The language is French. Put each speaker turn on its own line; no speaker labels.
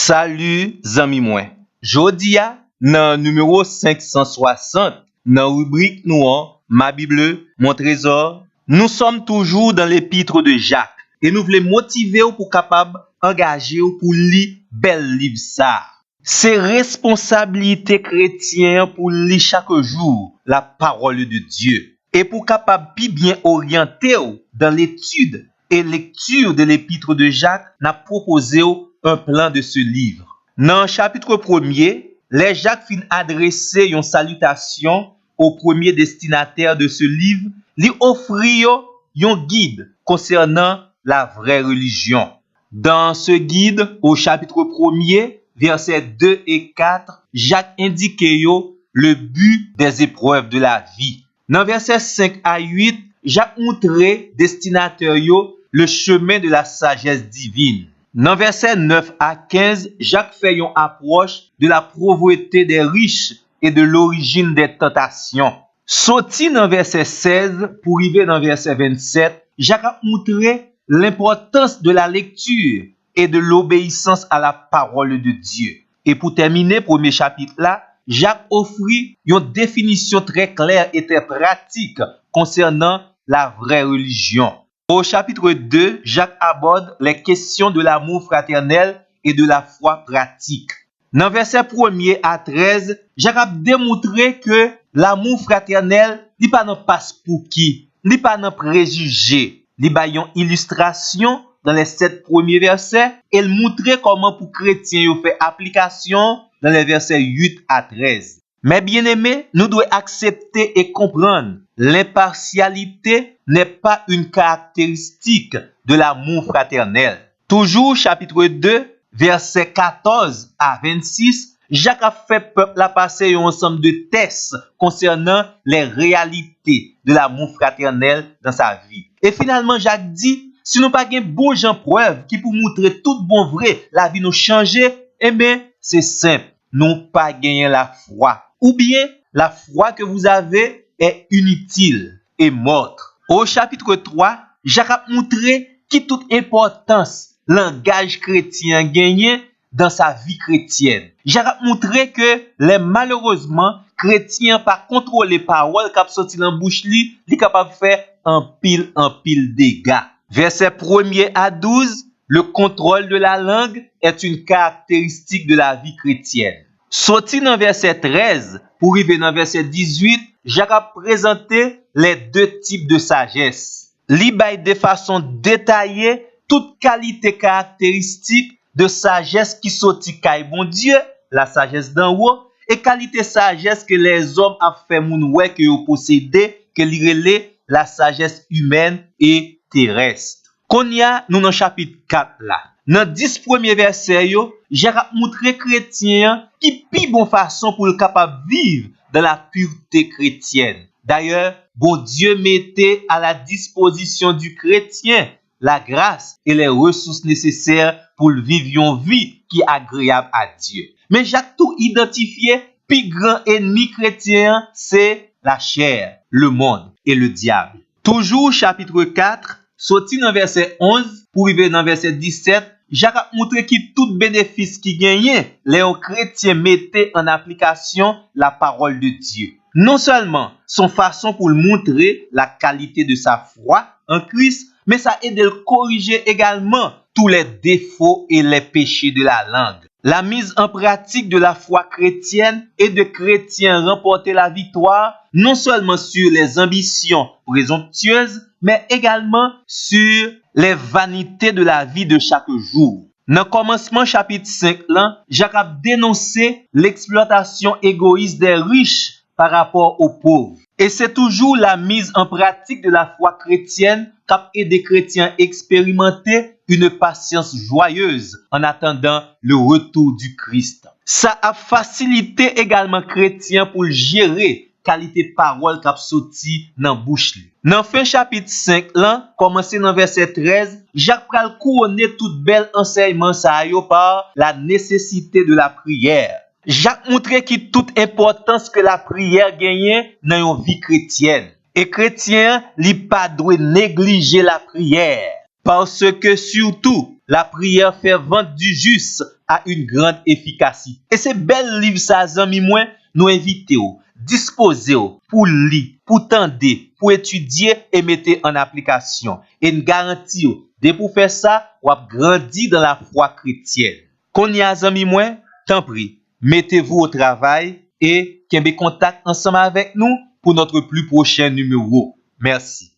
Salut zami mwen. Jodi a nan numéro 560 nan rubrique nou an Ma Bible, mon trésor, nous sommes toujours dans l'épître de Jacques et nous voulons motiver ou pour capable engager ou pour lire bel livre ça. C'est responsabilité chrétienne pour lire chaque jour la parole de Dieu et pour capable bien orienter dans l'étude et lecture de l'épître de Jacques, n'a proposé un plan de ce livre. Dans le chapitre 1er, les Jacques fin adresser une salutation au premier destinataire de ce livre, lui offrir un guide concernant la vraie religion. Dans ce guide, au chapitre 1er, versets 2 et 4, Jacques indique le but des épreuves de la vie. Dans versets 5 à 8, Jacques montrait destinataire le chemin de la sagesse divine. Dans versets 9 à 15, Jacques fait une approche de la pauvreté des riches et de l'origine des tentations. Sorti dans verset 16 pour arriver dans verset 27, Jacques a montré l'importance de la lecture et de l'obéissance à la parole de Dieu. Et pour terminer, premier chapitre là, Jacques offrit une définition très claire et très pratique concernant la vraie religion. Au chapitre 2, Jacques aborde les questions de l'amour fraternel et de la foi pratique. Dans verset 1er à 13, Jacques a démontré que l'amour fraternel n'est pas un passe pour qui, n'est pas un préjugé. Il y a une illustration dans les 7 premiers versets et il montrait comment pour chrétiens faire application dans les versets 8 à 13. Mais bien aimés, nous devons accepter et comprendre l'impartialité n'est pas une caractéristique de l'amour fraternel. Toujours chapitre 2, versets 14 à 26, Jacques a fait peuple à passer un ensemble de tests concernant les réalités de l'amour fraternel dans sa vie. Et finalement, Jacques dit, si nous pas un bon gens preuve qui pour montrer tout bon vrai, la vie nous changer, eh bien, c'est simple, nous pas gagner la foi. Ou bien, la foi que vous avez est inutile et morte. Au chapitre 3, Jacques a montré qui toute importance l'engagement chrétien gagné dans sa vie chrétienne. Jacques a montré que les malheureusement chrétiens pas contrôler paroles qui sorti dans bouche li capable faire un pile dégâts. Verset 1er à 12, le contrôle de la langue est une caractéristique de la vie chrétienne. Sorti dans verset 13 pour arriver dans verset 18, Jacques a présenté les deux types de sagesse. Li bay de façon détaillée toute qualité caractéristique de sagesse qui sorti kay bon Dieu, la sagesse d'en haut, et qualité sagesse que les hommes a fait moun wè que yo possédé, que li relè la sagesse humaine et terrestre. Konya nous dans chapitre 4 là. Dans 10 premiers versets yo, Jacques a montré chrétien qui pi bon façon pour le capable vivre dans la pureté chrétienne. D'ailleurs, bon Dieu mettait à la disposition du chrétien la grâce et les ressources nécessaires pour vivre une vie qui est agréable à Dieu. Mais Jacques tout identifié, plus grand ennemi chrétien, c'est la chair, le monde et le diable. Toujours chapitre 4, sorti dans verset 11 pour arriver dans verset 17, Jacques a montré que tout bénéfice qui gagnait, les chrétiens mettaient en application la parole de Dieu. Non seulement son façon pour montrer la qualité de sa foi en Christ, mais ça aide à corriger également tous les défauts et les péchés de la langue. La mise en pratique de la foi chrétienne et de chrétiens remporter la victoire, non seulement sur les ambitions présomptueuses, mais également sur les vanités de la vie de chaque jour. Dans le commencement chapitre 5, là, Jacques a dénoncé l'exploitation égoïste des riches par rapport aux pauvres. Et c'est toujours la mise en pratique de la foi chrétienne qui aide des chrétiens à expérimenter une patience joyeuse en attendant le retour du Christ. Ça a facilité également chrétiens pour gérer qualité parole qui a sorti dans bouche li. Dans fin chapitre 5 là, commencé dans verset 13, Jacques pral couronner toute belle enseignement ça yo par la nécessité de la prière. Jacques montrait que toute importance que la prière gagne dans une vie chrétienne. Et chrétien, li pas doit négliger la prière. Parce que surtout, la prière fervente du juste a une grande efficacité. Et c'est bel livre ça, amis moi, nous invitons, disposez pour lire, pour tendre, pour étudier et mettre en application. Et nous garantissons, dès pour faire ça, vous avez grandi dans la foi chrétienne. Qu'on y a, amis moi, tant pis, mettez-vous au travail et qu'un contact ensemble avec nous pour notre plus prochain numéro. Merci.